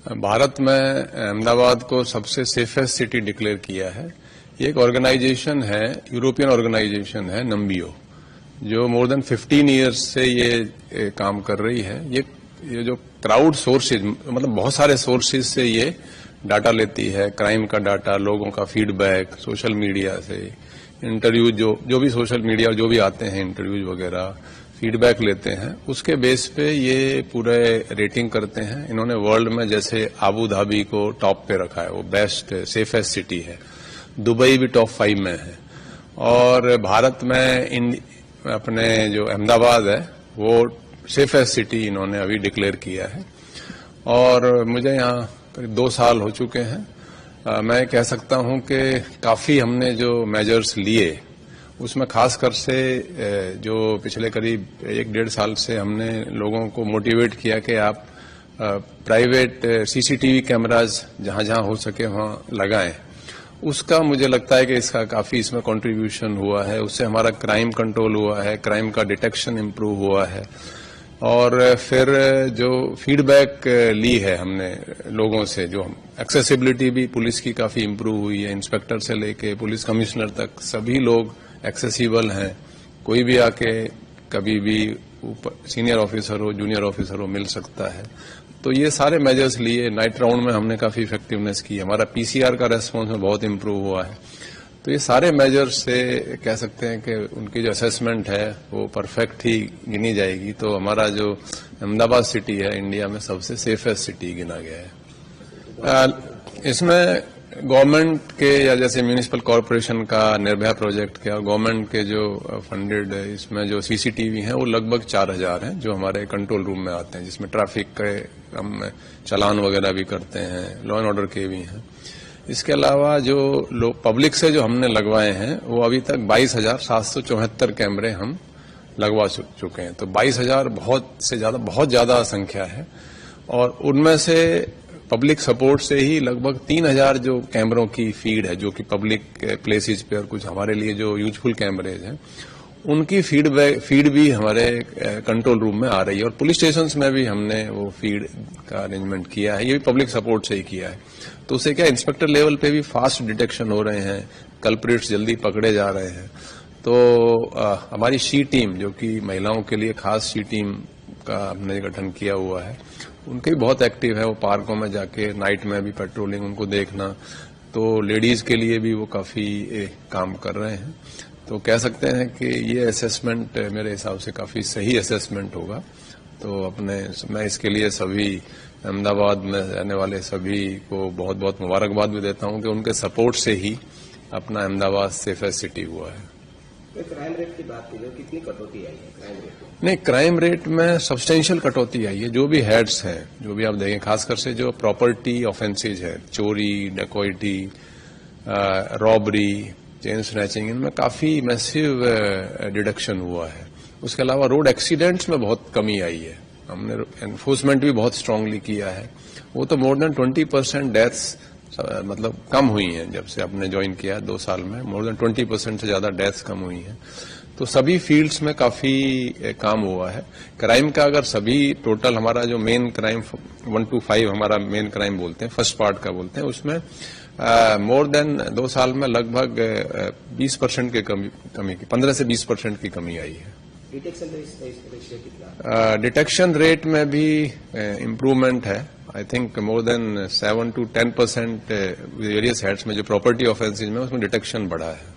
भारत में अहमदाबाद को सबसे सेफेस्ट सिटी डिक्लेयर किया है। ये एक ऑर्गेनाइजेशन है, यूरोपियन ऑर्गेनाइजेशन है नम्बियो, जो मोर देन 15 ईयर्स से ये काम कर रही है। ये जो क्राउड सोर्सेज, मतलब बहुत सारे सोर्सेज से ये डाटा लेती है, क्राइम का डाटा, लोगों का फीडबैक, सोशल मीडिया से इंटरव्यू, जो भी सोशल मीडिया जो भी आते हैं इंटरव्यूज वगैरह, फीडबैक लेते हैं, उसके बेस पे ये पूरे रेटिंग करते हैं। इन्होंने वर्ल्ड में जैसे आबू धाबी को टॉप पे रखा है, वो बेस्ट सेफेस्ट सिटी है। दुबई भी टॉप 5 में है। और भारत में अपने जो अहमदाबाद है वो सेफेस्ट सिटी इन्होंने अभी डिक्लेयर किया है। और मुझे यहाँ करीब 2 साल हो चुके हैं। मैं कह सकता हूँ कि काफी हमने जो मेजर्स लिए, उसमें खासकर से जो पिछले करीब 1-1.5 साल से हमने लोगों को मोटिवेट किया कि आप प्राइवेट सीसीटीवी कैमराज जहां जहां हो सके वहां लगाएं। उसका मुझे लगता है कि इसका काफी इसमें कंट्रीब्यूशन हुआ है। उससे हमारा क्राइम कंट्रोल हुआ है, क्राइम का डिटेक्शन इम्प्रूव हुआ है। और फिर जो फीडबैक ली है हमने लोगों से, जो एक्सेसिबिलिटी भी पुलिस की काफी इम्प्रूव हुई है। इंस्पेक्टर से लेके पुलिस कमिश्नर तक सभी लोग एक्सेसिबल हैं। कोई भी आके कभी भी सीनियर ऑफिसर हो, जूनियर ऑफिसर हो, मिल सकता है। तो ये सारे मेजर्स लिए। नाइट राउंड में हमने काफी इफेक्टिवनेस की। हमारा पीसीआर का रेस्पॉन्स में बहुत इम्प्रूव हुआ है। तो ये सारे मेजर्स से कह सकते हैं कि उनकी जो असेसमेंट है वो परफेक्ट ही गिनी जाएगी। तो हमारा जो अहमदाबाद सिटी है इंडिया में सबसे सेफेस्ट सिटी गिना गया है। इसमें गवर्नमेंट के या जैसे म्यूनिसिपल कॉरपोरेशन का निर्भया प्रोजेक्ट के और गवर्नमेंट के जो फंडेड इसमें जो सीसीटीवी हैं वो लगभग 4000 हैं, जो हमारे कंट्रोल रूम में आते हैं, जिसमें ट्रैफिक के हम चालान वगैरह भी करते हैं, लॉ एंड ऑर्डर के भी हैं। इसके अलावा जो लोग पब्लिक से जो हमने लगवाए हैं वो अभी तक 22,774 कैमरे हम लगवा चुके हैं। तो 22,000 बहुत ज्यादा संख्या है। और उनमें से पब्लिक सपोर्ट से ही लगभग 3,000 जो कैमरों की फीड है, जो कि पब्लिक प्लेसेज पे और कुछ हमारे लिए जो यूजफुल कैमरेज हैं, उनकी फीड भी हमारे कंट्रोल रूम में आ रही है। और पुलिस स्टेशंस में भी हमने वो फीड का अरेंजमेंट किया है। ये भी पब्लिक सपोर्ट से ही किया है। तो उससे क्या, इंस्पेक्टर लेवल पे भी फास्ट डिटेक्शन हो रहे हैं, कल्प्रिट्स जल्दी पकड़े जा रहे हैं। तो हमारी शी टीम, जो कि महिलाओं के लिए खास शी टीम का हमने गठन किया हुआ है, उनके भी बहुत एक्टिव है। वो पार्कों में जाके नाइट में भी पेट्रोलिंग, उनको देखना। तो लेडीज के लिए भी वो काफी काम कर रहे हैं। तो कह सकते हैं कि ये असेसमेंट मेरे हिसाब से काफी सही असेसमेंट होगा। तो मैं इसके लिए सभी अहमदाबाद में रहने वाले सभी को बहुत बहुत मुबारकबाद भी देता हूं कि उनके सपोर्ट से ही अपना अहमदाबाद सेफेस्ट सिटी हुआ है। क्राइम रेट की बात की, कितनी कटौती आई है क्राइम रेट में? नहीं, क्राइम रेट में सब्सटेंशियल कटौती आई है। जो भी हेड्स हैं, जो भी आप देखें, खासकर से जो प्रॉपर्टी ऑफेंसेज है, चोरी, डकैती, रॉबरी, चेन स्नैचिंग, इनमें काफी मैसिव डिडक्शन हुआ है। उसके अलावा रोड एक्सीडेंट्स में बहुत कमी आई है। हमने एनफोर्समेंट भी बहुत स्ट्रांगली किया है। वो तो मोर देन 20% डेथ्स मतलब कम हुई हैं जब से आपने ज्वाइन किया 2 साल में। मोर देन 20% से ज्यादा डेथ्स कम हुई हैं। तो सभी फील्ड्स में काफी काम हुआ है। क्राइम का अगर सभी टोटल हमारा जो मेन क्राइम 1 to 5 हमारा मेन क्राइम बोलते हैं, फर्स्ट पार्ट का बोलते हैं, उसमें मोर देन 2 साल में लगभग 20% की कमी की 15 से 20% की कमी आई है। डिटेक्शन रेट में भी इम्प्रूवमेंट है। I think more than 7 to 10% various heads में जो प्रॉपर्टी ऑफेंसेज में उसमें डिटेक्शन बढ़ा है।